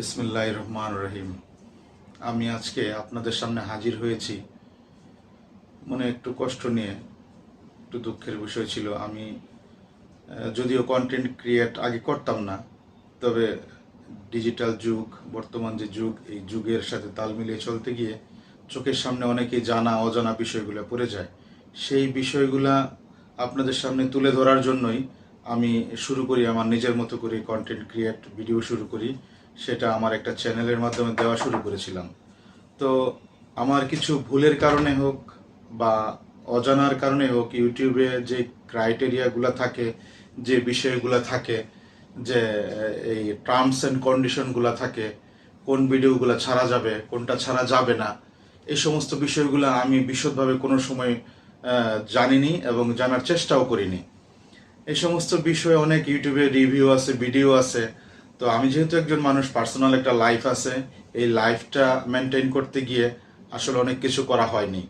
বিসমিল্লাহির রহমানির রহিম। আমি আজকে আপনাদের সামনে হাজির হয়েছি মনে একটু কষ্ট নিয়ে, একটু দুঃখের বিষয় ছিল। আমি যদিও কন্টেন্ট ক্রিয়েট আগে করতাম না, তবে ডিজিটাল যুগ, বর্তমান যে যুগ, এই যুগের সাথে তাল মিলিয়ে চলতে গিয়ে চোখের সামনে অনেকেই জানা অজানা বিষয়গুলো পড়ে যায়। সেই বিষয়গুলা আপনাদের সামনে তুলে ধরার জন্যই আমি শুরু করি, আমার নিজের মতো করে কন্টেন্ট ক্রিয়েট ভিডিও শুরু করি। সেটা আমার একটা চ্যানেলের মাধ্যমে দেওয়া শুরু করেছিলাম। তো আমার কিছু ভুলের কারণে হোক বা অজানার কারণে হোক, ইউটিউবে যে ক্রাইটেরিয়াগুলো থাকে, যে বিষয়গুলো থাকে, যে এই টার্মস অ্যান্ড কন্ডিশনগুলো থাকে, কোন ভিডিওগুলো ছাড়া যাবে, কোনটা ছাড়া যাবে না, এই সমস্ত বিষয়গুলো আমি বিশদভাবে কোনো সময় জানিনি এবং জানার চেষ্টাও করিনি। এই সমস্ত বিষয়ে অনেক ইউটিউবে রিভিউ আছে, ভিডিও আছে। তো আমি যেহেতু একজন মানুষ, পার্সোনাল একটা লাইফ আছে, এই লাইফটা মেনটেন করতে গিয়ে আসলে অনেক কিছু করা হয়নি,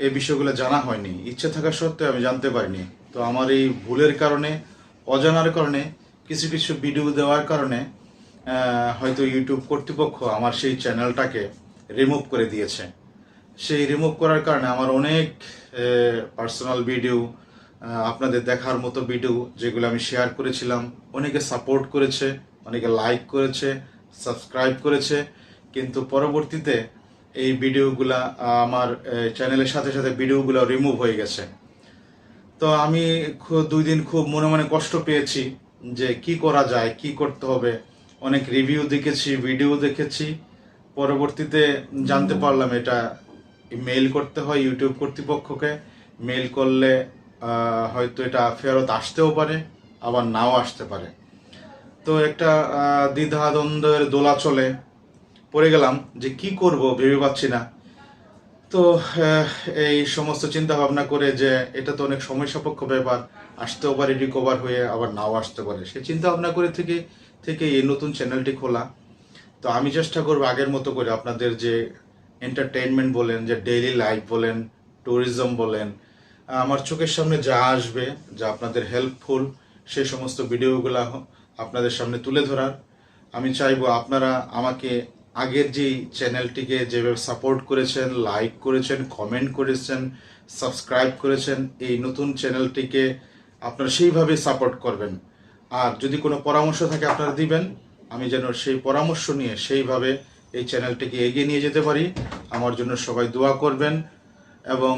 এই বিষয়গুলো জানা হয়নি। ইচ্ছে থাকা সত্ত্বেও আমি জানতে পারিনি। তো আমার এই ভুলের কারণে, অজানার কারণে, কিছু কিছু ভিডিও দেওয়ার কারণে হয়তো ইউটিউব কর্তৃপক্ষ আমার সেই চ্যানেলটাকে রিমুভ করে দিয়েছে। সেই রিমুভ করার কারণে আমার অনেক পার্সোনাল ভিডিও, আপনাদের দেখার মতো ভিডিও, যেগুলো আমি শেয়ার করেছিলাম, অনেকে সাপোর্ট করেছে, অনেকে লাইক করেছে, সাবস্ক্রাইব করেছে, কিন্তু পরবর্তীতে এই ভিডিওগুলা আমার চ্যানেলের সাথে সাথে ভিডিওগুলো রিমুভ হয়ে গেছে। তো আমি 2 দিন খুব মনে মনে কষ্ট পেয়েছি যে কি করা যায়, কি করতে হবে। অনেক রিভিউ দেখেছি, ভিডিও দেখেছি, পরবর্তীতে জানতে পারলাম এটা মেইল করতে হয় ইউটিউব কর্তৃপক্ষকে। মেইল করলে হয়তো এটা ফেরত আসতেও পারে, আবার নাও আসতে পারে। তো একটা দ্বিধাদ্বন্দ্বের দোলাচলে পড়ে গেলাম যে কি করব, ভেবে পাচ্ছি না। তো এই সমস্ত চিন্তা ভাবনা করে যে এটা তো অনেক সময় সাপেক্ষ ব্যাপার, আসতেও পারে রিকভার হয়ে, আবার নাও আসতে পারে, সেই চিন্তা ভাবনা করে থেকে থেকে এই নতুন চ্যানেলটি খোলা। তো আমি চেষ্টা করবো আগের মতো করে আপনাদের যে এন্টারটেইনমেন্ট বলেন, যে ডেইলি লাইফ বলেন, ট্যুরিজম বলেন, আমার চোখের সামনে যা আসবে, যা আপনাদের হেল্পফুল, সেই সমস্ত ভিডিওগুলো আপনাদের সামনে তুলে ধরার। আমি চাইবো আপনারা আমাকে আগের যেই চ্যানেলটিকে যেভাবে সাপোর্ট করেছেন, লাইক করেছেন, কমেন্ট করেছেন, সাবস্ক্রাইব করেছেন, এই নতুন চ্যানেলটিকে আপনারা সেইভাবে সাপোর্ট করবেন। আর যদি কোনো পরামর্শ থাকে আপনারা দিবেন, আমি যেন সেই পরামর্শ নিয়ে সেইভাবে এই চ্যানেলটিকে এগিয়ে নিয়ে যেতে পারি। আমার জন্য সবাই দোয়া করবেন এবং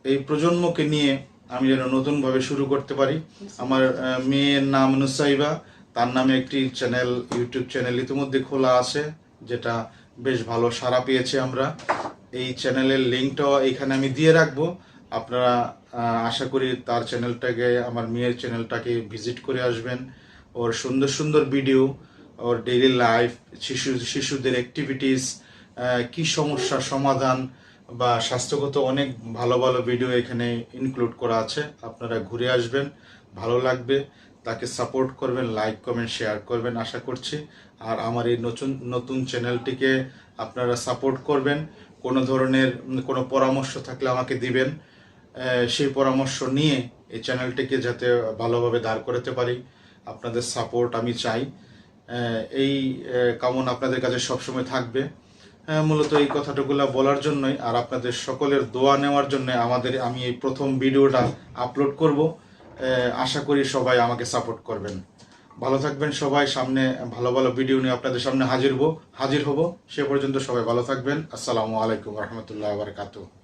এই প্রজন্মকে নিয়ে আমি যেন নতুনভাবে শুরু করতে পারি। আমার মেয়ের নাম নুসাইবা, তার নামে একটি চ্যানেল, ইউটিউব চ্যানেল ইতিমধ্যে খোলা আছে, যেটা বেশ ভালো সাড়া পেয়েছে আমরা। এই চ্যানেলের লিঙ্কটাও এখানে আমি দিয়ে রাখবো। আপনারা আশা করি তার চ্যানেলটাকে, আমার মেয়ের চ্যানেলটাকে ভিজিট করে আসবেন। ওর সুন্দর সুন্দর ভিডিও, ওর ডেইলি লাইফ, শিশুদের অ্যাক্টিভিটিস, কি সমস্যার সমাধান বা স্বাস্থ্যগত অনেক ভালো ভালো ভিডিও এখানে ইনক্লুড করা আছে। আপনারা ঘুরে আসবেন, ভালো লাগবে। তাকে সাপোর্ট করবেন, লাইক কমেন্ট শেয়ার করবেন আশা করছি। আর আমার এই নতুন চ্যানেলটিকে আপনারা সাপোর্ট করবেন। কোনো ধরনের কোনো পরামর্শ থাকলে আমাকে দিবেন, সেই পরামর্শ নিয়ে এই চ্যানেলটিকে যাতে ভালোভাবে দাঁড় করাতে পারি, আপনাদের সাপোর্ট আমি চাই। এই কামনা আপনাদের কাছে সবসময় থাকবে। মূলত এই কথাটুকুলা বলার জন্যই, আর আপনাদের সকলের দোয়া নেওয়ার জন্য আমি এই প্রথম ভিডিওটা আপলোড করব। আশা করি সবাই আমাকে সাপোর্ট করবেন। ভালো থাকবেন সবাই। সামনে ভালো ভালো ভিডিও নিয়ে আপনাদের সামনে হাজির হব। সে পর্যন্ত সবাই ভালো থাকবেন। আসসালামু আলাইকুম রহমতুল্লাহ বারাকাতুহু।